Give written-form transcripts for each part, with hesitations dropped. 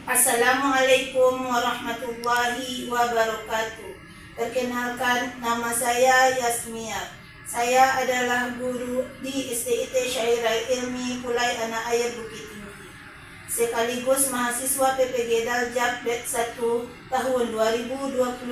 Assalamualaikum warahmatullahi wabarakatuh. Perkenalkan, nama saya Yasmia. Saya adalah guru di SDIT Syairah Ilmi Pulai Anak Air Bukit Tinggi, sekaligus mahasiswa PPG Daljab Bet 1 tahun 2025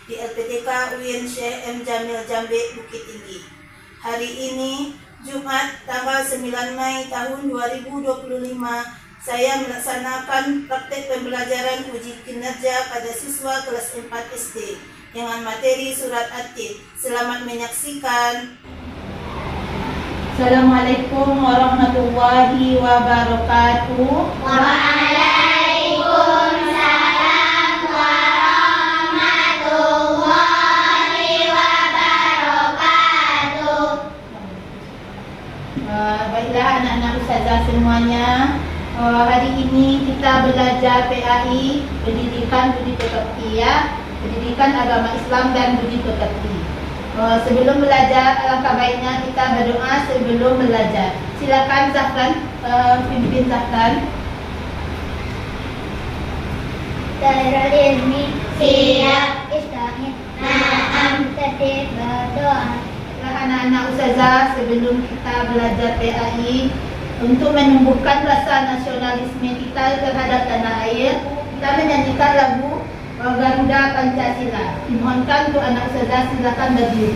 di LPTK UIN Syekh M. Jamil Jambe Bukit Tinggi. Hari ini Jumat tanggal 9 Mei tahun 2025, saya melaksanakan praktek pembelajaran uji kinerja pada siswa kelas 4 SD dengan materi surat At-Tin. Selamat menyaksikan. Assalamualaikum warahmatullahi wabarakatuh. Waalaikumsalam warahmatullahi wabarakatuh. Baiklah anak-anak ustazah semuanya. Hari ini kita belajar PAI, Pendidikan Budi Pekerti ya, Pendidikan Agama Islam dan Budi Pekerti. Sebelum belajar, alangkah baiknya kita berdoa sebelum belajar. Silakan Zafran, pimpin Zafran. Darul ilmi siap istahid na'am tertib berdoa. Anak-anak ustazah, sebelum kita belajar PAI, untuk menumbuhkan rasa nasionalisme kita terhadap tanah air, kita menyanyikan lagu Garuda Pancasila. Dimohonkan untuk anak ustazah silakan berdiri.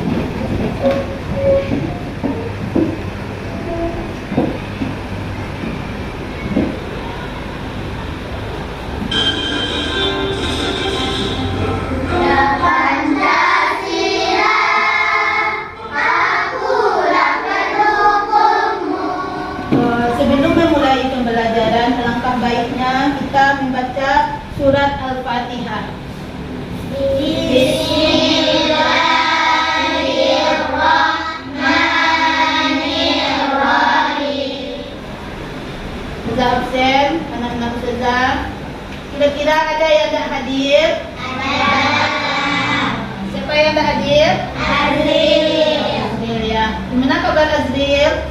Sebelum memulai pembelajaran, alangkah baiknya kita membaca surat Al-Fatihah. Bismillahirrahmanirrahim. Ustazah absen, anak-anak ustazah. Kira-kira ada yang tak hadir? Siapa yang tak hadir? Azril ya. Gimana kabar Azril?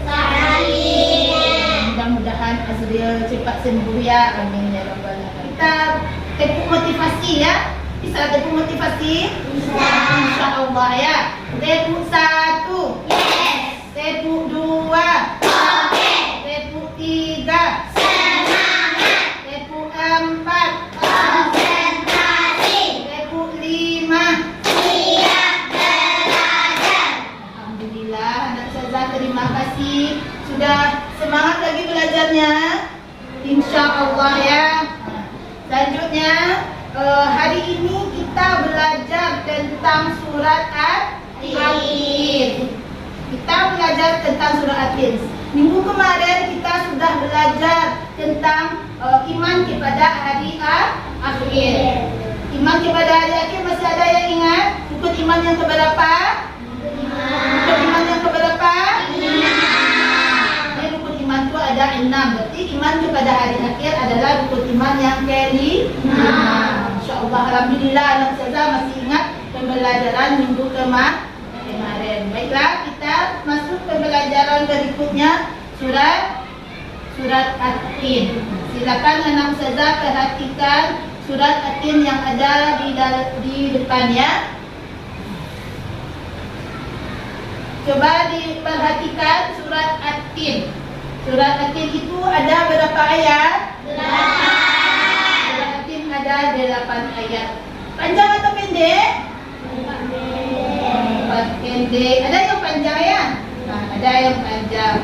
Mudah-mudahan Azril cepat sembuh ya. Amin ya rabbal alamin. Kita tepuk motivasi ya. Bisa tepuk motivasi? Insya Allah ya. Tepuk 1. Yes. Tepuk 2. Oke. Tepuk 3. Semangat. Tepuk 4. Konsentrasi. Tepuk 5. Siap belajar. Alhamdulillah anak ustazah, terima kasih. Sudah semangat lagi belajarnya? Insya Allah ya. Selanjutnya hari ini kita belajar tentang surat At-Tin. Kita belajar tentang surat At-Tin. Minggu kemarin kita sudah belajar tentang iman kepada hari akhir. Iman kepada hari akhir masih ada yang ingat? Rukun iman yang keberapa? Rukun iman yang keberapa? Iman itu ada 6. Berarti iman kepada hari akhir adalah rukun iman yang kelima. Insyaallah, alhamdulillah anak ustazah masih ingat pembelajaran minggu kemarin. Baiklah, kita masuk pembelajaran berikutnya, surat At-Tin. Silakan anak ustazah perhatikan surat At-Tin yang ada di depan ya. Coba diperhatikan surat At-Tin. Surat At-Tin itu ada berapa ayat? 8. Surat At-Tin ada 8 ayat. Panjang atau pendek? Pendek. Ada yang panjang ya? Nah, ada yang panjang.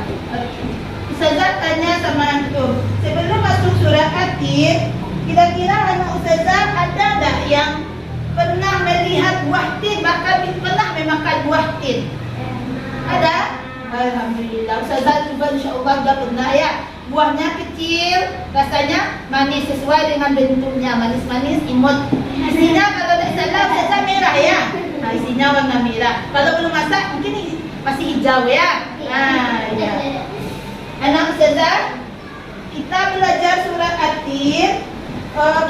Ustazah tanya sama antum, sebelum masuk surat At-Tin, kira-kira anak ustazah ada enggak yang pernah melihat buah tin, bahkan pernah memakan buah tin? Ada? Alhamdulillah. Ustazah juga insyaAllah sudah pernah ya. Buahnya kecil, rasanya manis sesuai dengan bentuknya, manis-manis, imut. Isinya kalau tidak salah ustazah merah ya. Nah, isinya warna merah. Kalau belum masak mungkin masih hijau ya. Nah, ya. Anak ustazah, kita belajar surat At-Tin.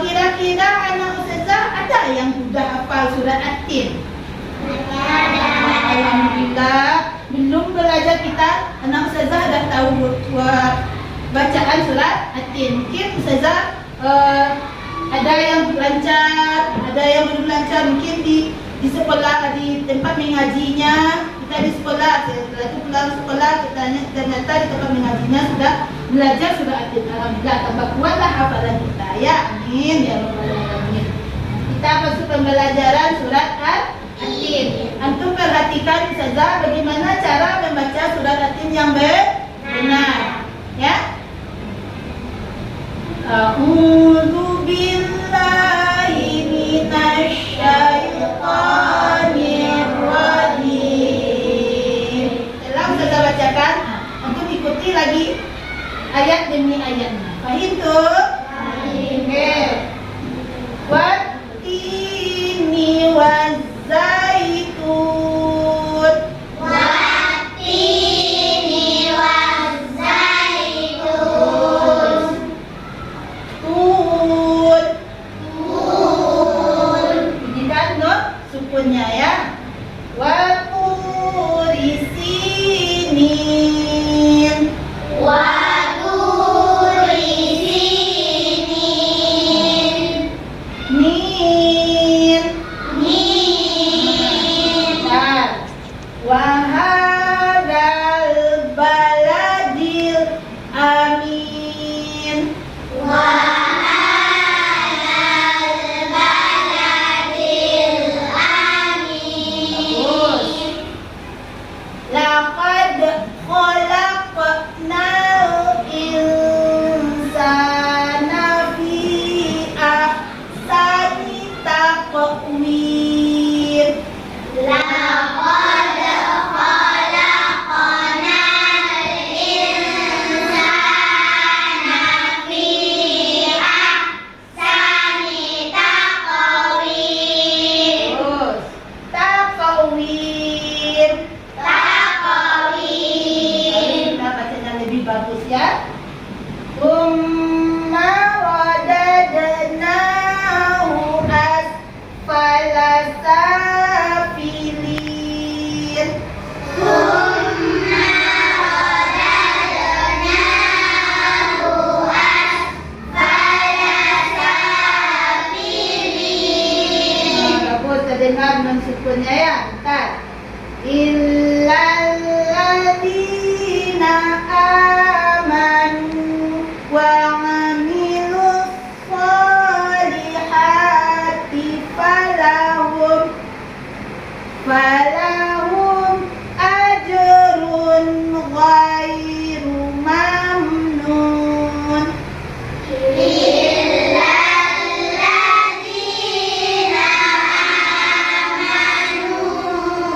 Kira-kira anak ustazah ada yang sudah hafal surat At-Tin? Alhamdulillah. Belum belajar kita, anak ustazah dah tahu bacaan surat At-Tin. Mungkin ustazah ada yang lancar, ada yang belum lancar. Mungkin di sekolah, di tempat mengajinya, kita di sekolah, setelah itu pulang sekolah, ternyata di tempat mengajinya sudah belajar surah At-Tin. Alhamdulillah, tambah kuatlah hafalan kita. Ya, amin ya rabbal alamin. Kita masuk pembelajaran surat At-Tin. Antum perhatikan saja bagaimana cara membaca surat At-Tin yang benar. Ya. A'udzu billahi minasy syaithanir rajim. Dalam saya bacakan, untuk ikuti lagi ayat demi ayatnya. Paham tuh? Oke. Wattini wazzaitun. Wattini wazzaitun. Tun. Ini kan no sukunnya ya. Wa turi sinin. Waturi sinin. Min. Nah. Wa hadzal baladil amin. Laqad khalaqnal insana fi ahsani taqwim. Laqad khalaqnal insana fi ahsani taqwim. Terus taqwim. Taqwim. Kita bacanya lebih bagus ya. Tsumma radadnahu asfala safilin. Thumma radadnahu asfala safilin. Bagus, terdengar non sukunnya ya. Bentar. Illal ladzina amanu wa 'amilus sholihati falahum ajrun ghairu mamnun. Illalladzina amanu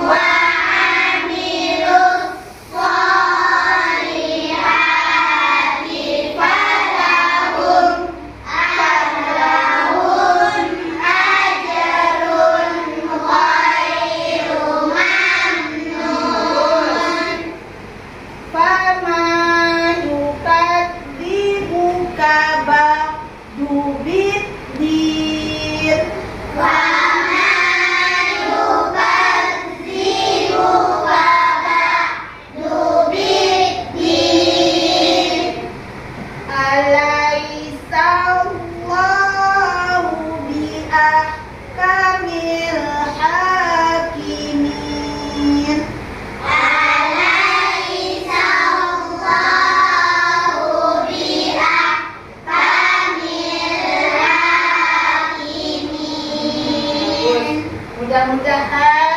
wa 'amilus sholihati falahum ajrun ghairu mamnun. Faman yukadzibuka ba'du biddin. Waman yukadzibuka ba'du biddin. Alaisa Allahu biahkamil hakimin. Alaysa Allahu biahkamil hakimin. Mudah-mudahan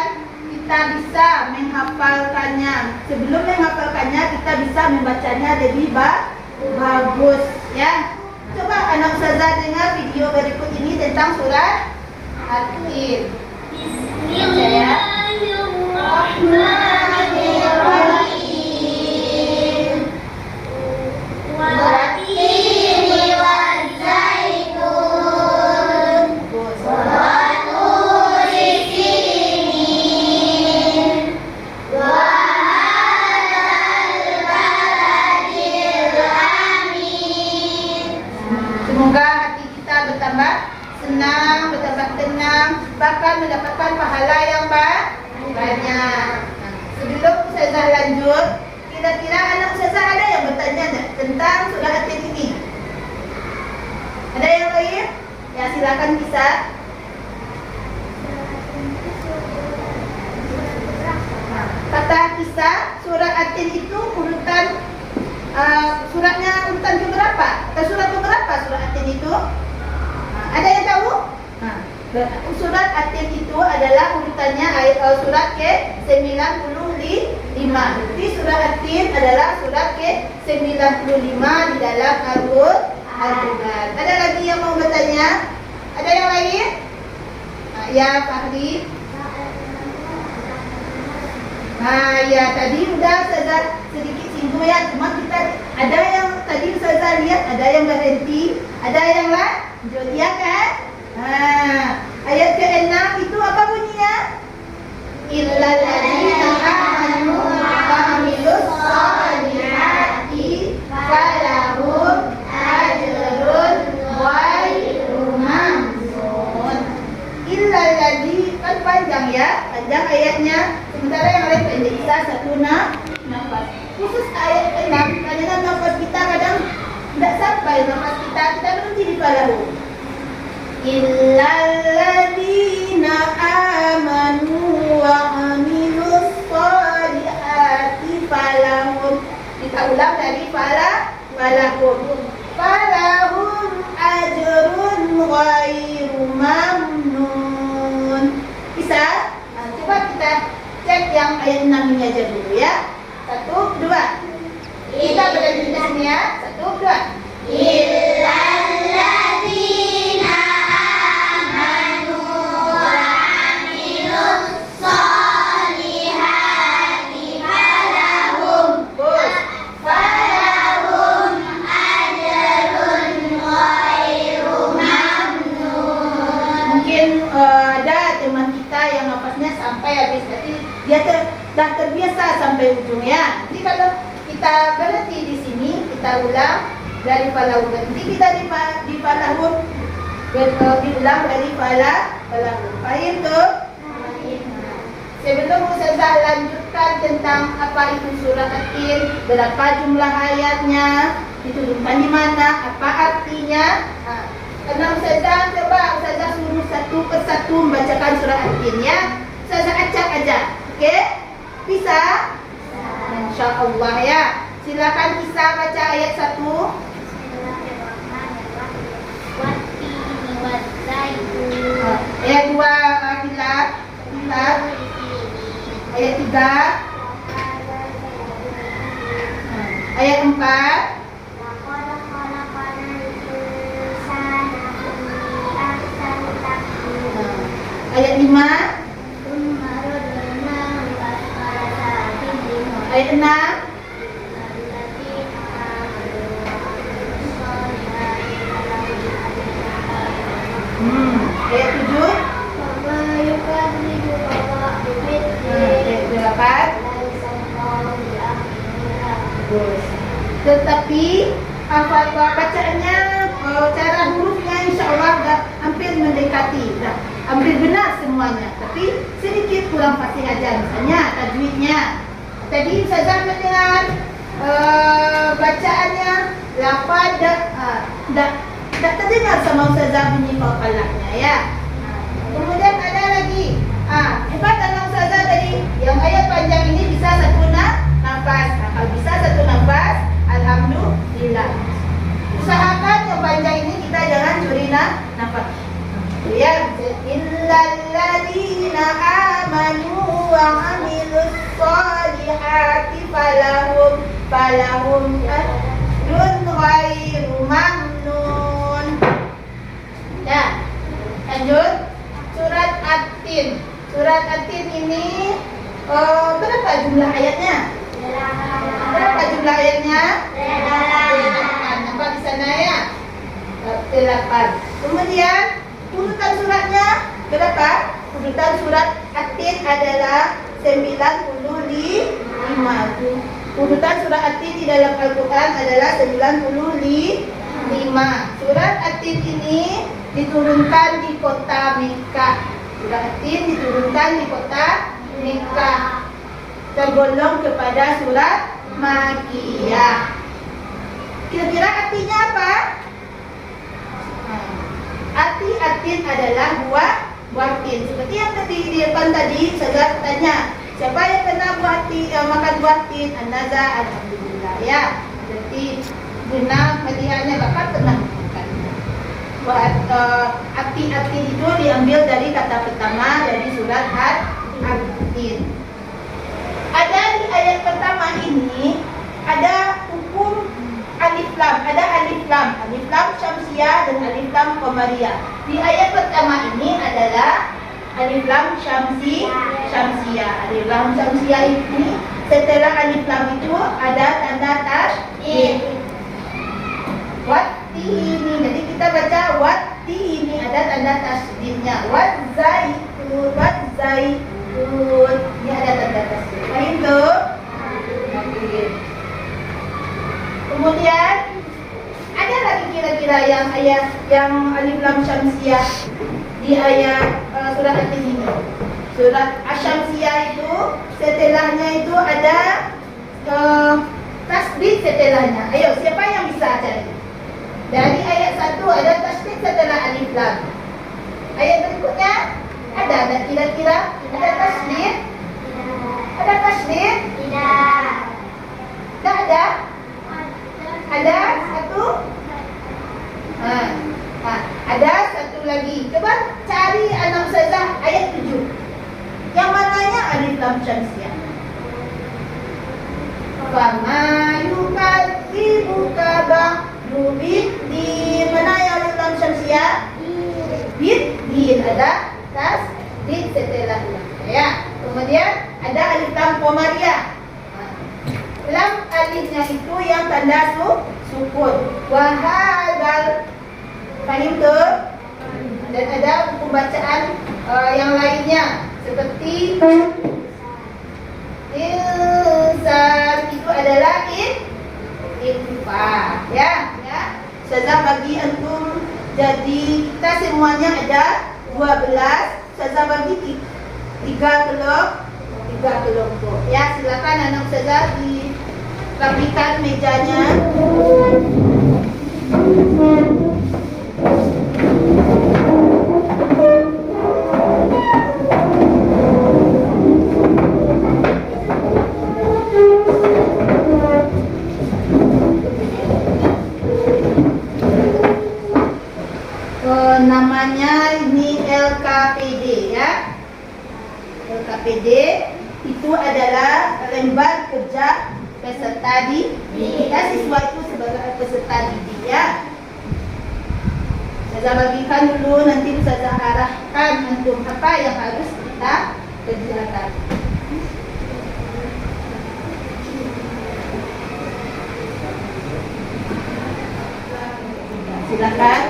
kita bisa menghafalkannya. Sebelum menghafalkannya, kita bisa membacanya lebih bagus ya. Coba anak ustazah dengar video berikut ini tentang surat At-Tin. Bismillahirrahmanirrahim. Wattini wazzaitun. Bagus. Waturi sinin. Wa hadzal baladil amin. Semoga hati kita bertambah senang, bertambah tenang, bahkan mendapatkan pahala yang banyak. Sebelum ustazah lanjut, kira-kira anak ustazah ada yang bertanya tentang surah At-Tin ini? Ada yang lain? Ya silakan bisa. Kata kisah surat At-Tin itu urutan suratnya urutan keberapa? Surat keberapa surat At-Tin itu? Ada yang tahu? Surat At-Tin itu adalah urutannya surat ke-95. Jadi surat At-Tin adalah surat ke-95 di dalam Al-Quran. Ada lagi yang mau bertanya? Ada yang lain? Ya, Fahri. Ya tadi udah Ustazah sedikit singgung ya. Cuma kita ada yang tadi Ustazah lihat, ada yang berhenti, ada yang lanjut ya kan? Ayat ke-6 itu apa bunyinya? Illal ladzina amanu wa amilus sholihati falahum ajrun ghairu mamnun. Illal ladzi kan panjang ya, panjang ayatnya. Sementara yang lain pendek, bisa satu nafas. Khusus ayat ke-6 karena nafas kita kadang tidak sampai nafas kita berhenti di falahu. Illal ladzina amanu wa amilus sholihati falahum. Kita ulang dari falahum. Falahum ajrun ghairu mamnun. Bisa? Coba kita cek yang ayat 6 ini aja dulu ya. 1, 2. Kita berhenti di sini ya. 1, 2. Illal ladzina amanu wa amilus sholihati falahum ajrun ghairu mamnun. Mungkin ada teman kita yang nafasnya sampai habis, jadi dia dah terbiasa sampai ujung ya. Jadi kalau kita berhenti di sini, kita ulang dari falahu. Berhenti kita di falahu, diulang dari falahu. Paham tuh? Sebelum Ustazah lanjutkan tentang apa itu surat At-Tin, berapa jumlah ayatnya, diturunkan di mana, apa artinya. Karena Ustazah suruh satu persatu membacakan surat At-Tin ya. Ustazah acak aja, oke? Bisa? Insya Allah ya. Silakan bisa baca ayat 1. Ayat 2 Hilal. Ayat 3. Ayat 4. Ayat 5. Ayat 6. Ayat 7. Ayat 8. Tetapi apa bacaannya, cara hurufnya insya Allah hampir mendekati, hampir benar semuanya. Tapi sedikit kurang fasih aja, misalnya tajwidnya. Tadi Ustazah mendengar bacaannya lafaz tidak terdengar sama Ustazah bunyi qalqalahnya ya. Kemudian ada lagi hebat anak Ustazah tadi yang ayat panjang ini bisa satu nafas. Kalau bisa satu nafas, alhamdulillah. Usahakan yang panjang ini kita jangan curi nafas. Ya, illal ladzina amanu wa amilus sholihati falahum ajrun ghairu mamnun. Ya, lanjut surat At-Tin. Surat At-Tin ini berapa jumlah ayatnya? Berapa jumlah ayatnya? 8. Nampak di sana ya? 8. Kemudian urutan suratnya berapa? Urutan surat At-Tin adalah 95. Urutan surat At-Tin di dalam Al-Quran adalah 95. Surat At-Tin ini diturunkan di kota Mekah. Surat At-Tin diturunkan di kota Mekah. Tergolong kepada surat Makkiyah. Kira-kira artinya apa? tin adalah buah tin. Seperti yang tadi di depan tadi, saya tanya, siapa yang pernah makan buah tin? An-Naza, alhamdulillah ya. Berarti guna pilihannya Bapak pernah makan. Buat api-api itu diambil dari kata pertama dari surat At-Tin. Ada di ayat pertama ini ada hukum alif lam, ada alif lam syamsiah dan alif lam qamariyah. Di ayat pertama ini adalah alif lam syamsiah. Alif lam syamsiah ini setelah alif lam itu ada tanda tasydid. Wattini. Jadi kita baca wattini ada tanda tasydidnya. Wazzaitun. Ini ada tanda tasydid. Paham tuh? Kemudian ada lagi kira-kira yang ayat yang alif lam syamsiah di ayat surat At-Tin ini. Surat Asy-Syamsiyah itu setelahnya itu ada tasdid setelahnya. Ayo, siapa yang bisa cari? Dari ayat 1 ada tasdid setelah alif lam. Ayat berikutnya ada kira-kira ada tasdid? Ada tasdid? Tidak. Tidak ada? Ada satu? Ada satu lagi. Coba cari anak ustazah ayat 7. Yang mananya alif lam syamsiah? Fama yukadzibuka ba'du biddin. Mana yang alif lam syamsiah? Biddin. Ada tasdid setelahnya. Ya. Kemudian ada alif lam qamariyah. Lam alifnya itu yang tanda sukun. Wahadal. Fahim tuh? Dan ada hukum bacaan yang lainnya seperti insan itu adalah infa ya. Ustazah bagi antum, jadi kita semuanya ada 12. Ustazah bagi 3 kelompok ya. Silakan anak ustazah dirapikan mejanya. Namanya ini LKPD ya. LKPD itu adalah lembar kerja peserta didik. Kita siswa itu sebagai peserta didik ya. Saya bagikan dulu, nanti saya arahkan untuk apa yang harus kita kerjakan. Silakan.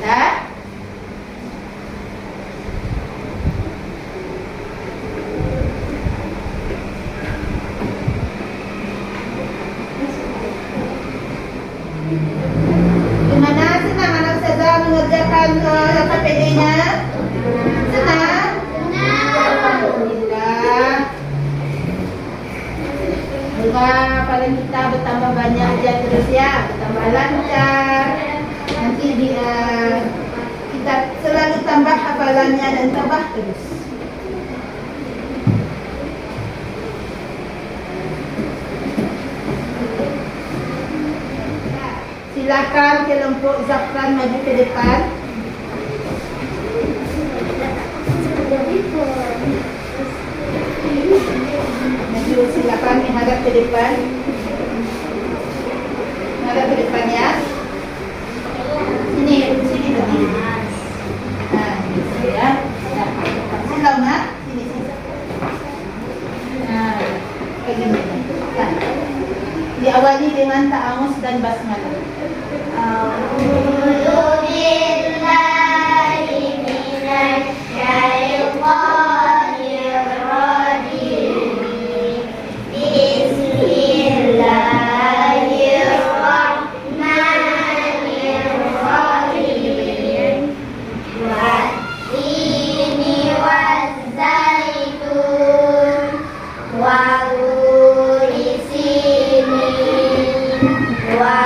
Ya. Gimana, senang anak ustazah mengerjakan KPD-nya? Senang? Alhamdulillah. Semoga paling kita bertambah banyak aja terus ya, bertambah lancar. Nanti kita selalu tambah hafalannya dan tambah terus. Silakan kelompok Zafran maju ke depan. Maju, silakan menghadap ke depan. Menghadap ke depan ya. Sini tadi. Nah, ini ya. Silakan nak. Sini. Nah, kayak gini. Nah, diawali dengan ta'awuz dan basmalah. A'udzu billahi minasy syaithanir rajim. Bismillahirrahmanirrahim. Wattini wazzaitun wa turi sinin wa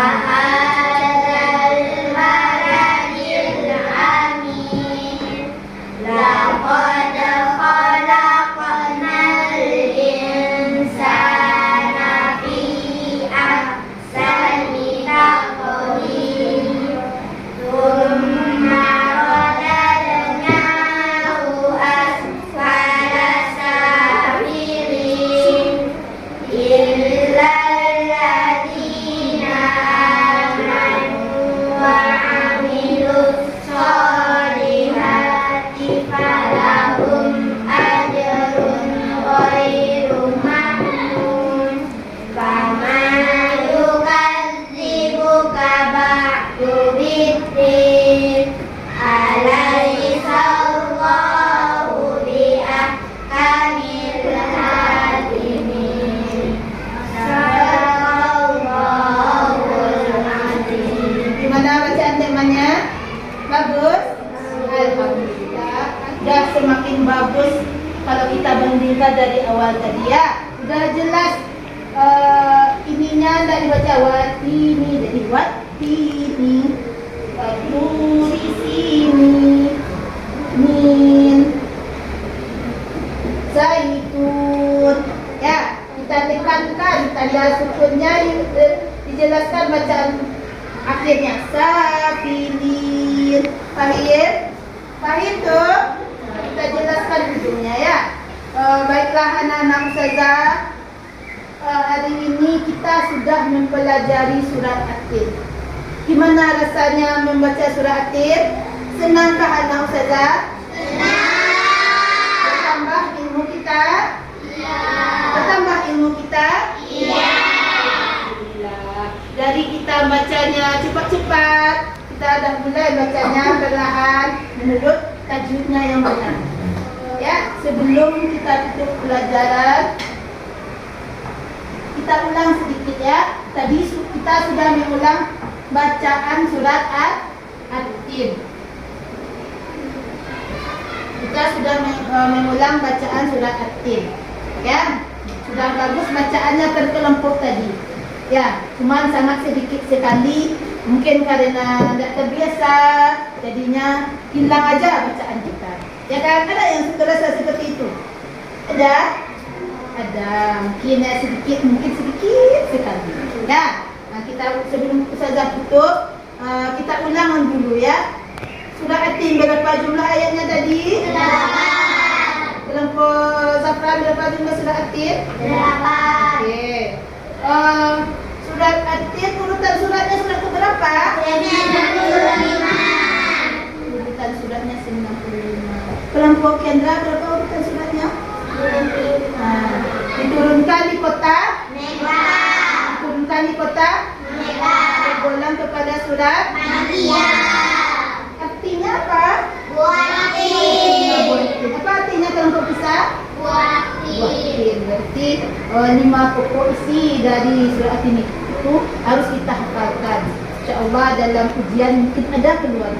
Bagaimana bacaan temanya? Bagus? Alhamdulillah. Sudah semakin bagus kalau kita bandingkan dari awal tadi ya. Sudah jelas ininya tidak dibaca watini, jadi watini, waturi sini, min, zaitun. Ya, kita tekankan tanda sukunnya dijelaskan bacaan akhirnya sabilin. Paham? Paham tuh? Kita jelaskan ujungnya ya. Baiklah anak-anak ustazah, hari ini kita sudah mempelajari surat At-Tin. Gimana rasanya membaca surat At-Tin? Senangkah anak ustazah? Senang. Bertambah ilmu kita? Iya. Bertambah ilmu kita? Iya. Alhamdulillah. Dari kita bacanya cepat-cepat, kita dah mulai bacanya perlahan menurut tajwidnya yang benar. Ya, sebelum kita tutup pelajaran, kita ulang sedikit ya. Tadi kita sudah mengulang bacaan surat At-Tin. Kita sudah mengulang bacaan surat At-Tin. Ya, sudah bagus bacaannya terkelompok tadi. Ya, cuma sangat sedikit sekali. Mungkin karena tidak terbiasa, jadinya hilang aja bacaan kita. Ya kan, ada yang terasa seperti itu. Ada? Ada, mungkin ya sedikit, mungkin sedikit sekali. Ya, nah kita sebelum ustazah tutup, kita ulang dulu ya. Surah At-Tin berapa jumlah ayatnya tadi? 8. Kelompok Zafran berapa jumlah surah At-Tin? 8. Oke. Surat At-Tin urutan suratnya surat ke berapa? 95. Urutan suratnya 95. Kelompok Kendra berapa urutan suratnya? 95. Nah, diturunkan di kota? Mekah. Diturunkan di kota? Mekah. Tergolong kepada surat? Makkiyah. Artinya apa? Buatin. Apa artinya kelompok besar? Buatin. Berarti 5 pokok isi dari surat ini itu harus kita hafalkan. InsyaAllah dalam ujian mungkin ada keluar.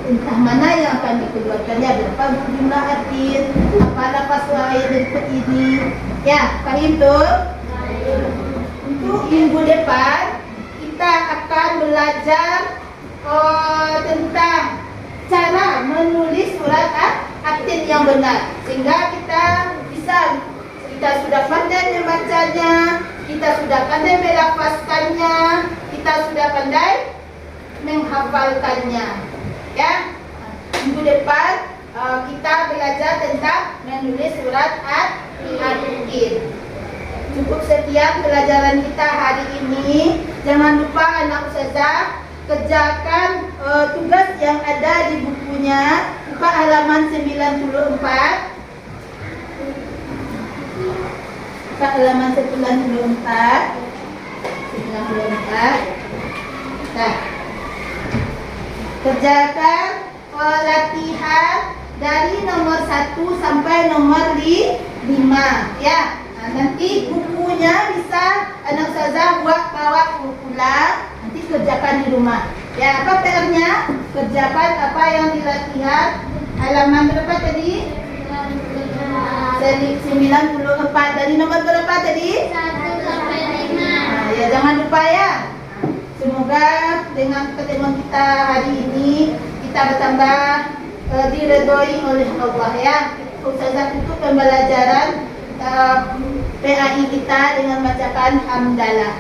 Entah mana yang akan dikeluarkannya, berapa jumlah At-Tin, apa lafaz ayat berikut ini. Ya, paham tuh? Untuk minggu depan kita akan belajar tentang cara menulis surat At-Tin yang benar, sehingga kita sudah pandai membacanya, kita sudah pandai melafazkannya, kita sudah pandai menghafalkannya. Ya, minggu depan kita belajar tentang menulis surat At-Tin. Cukup sekian pelajaran kita hari ini. Jangan lupa anak ustazah kerjakan tugas yang ada di bukunya, buka halaman 94. Buka halaman 94. Nah, kerjakan latihan dari nomor 1 sampai nomor 5 ya. Nah, nanti bukunya bisa anak ustazah bawa pulang, nanti kerjakan di rumah. Ya, apa PR-nya? Kerjakan apa yang dilatihan. Halaman berapa tadi? 94. Dari nomor berapa tadi? 1 sampai 5. Nah, ya jangan lupa ya. Semoga dengan pertemuan kita hari ini kita bertambah diredoi oleh Allah ya. Ustazah tutup pembelajaran PAI kita dengan bacakan hamdalah.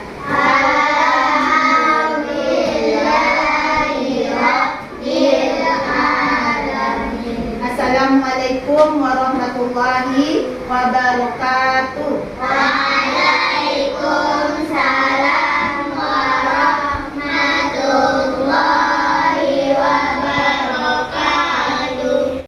Assalamualaikum warahmatullahi wabarakatuh.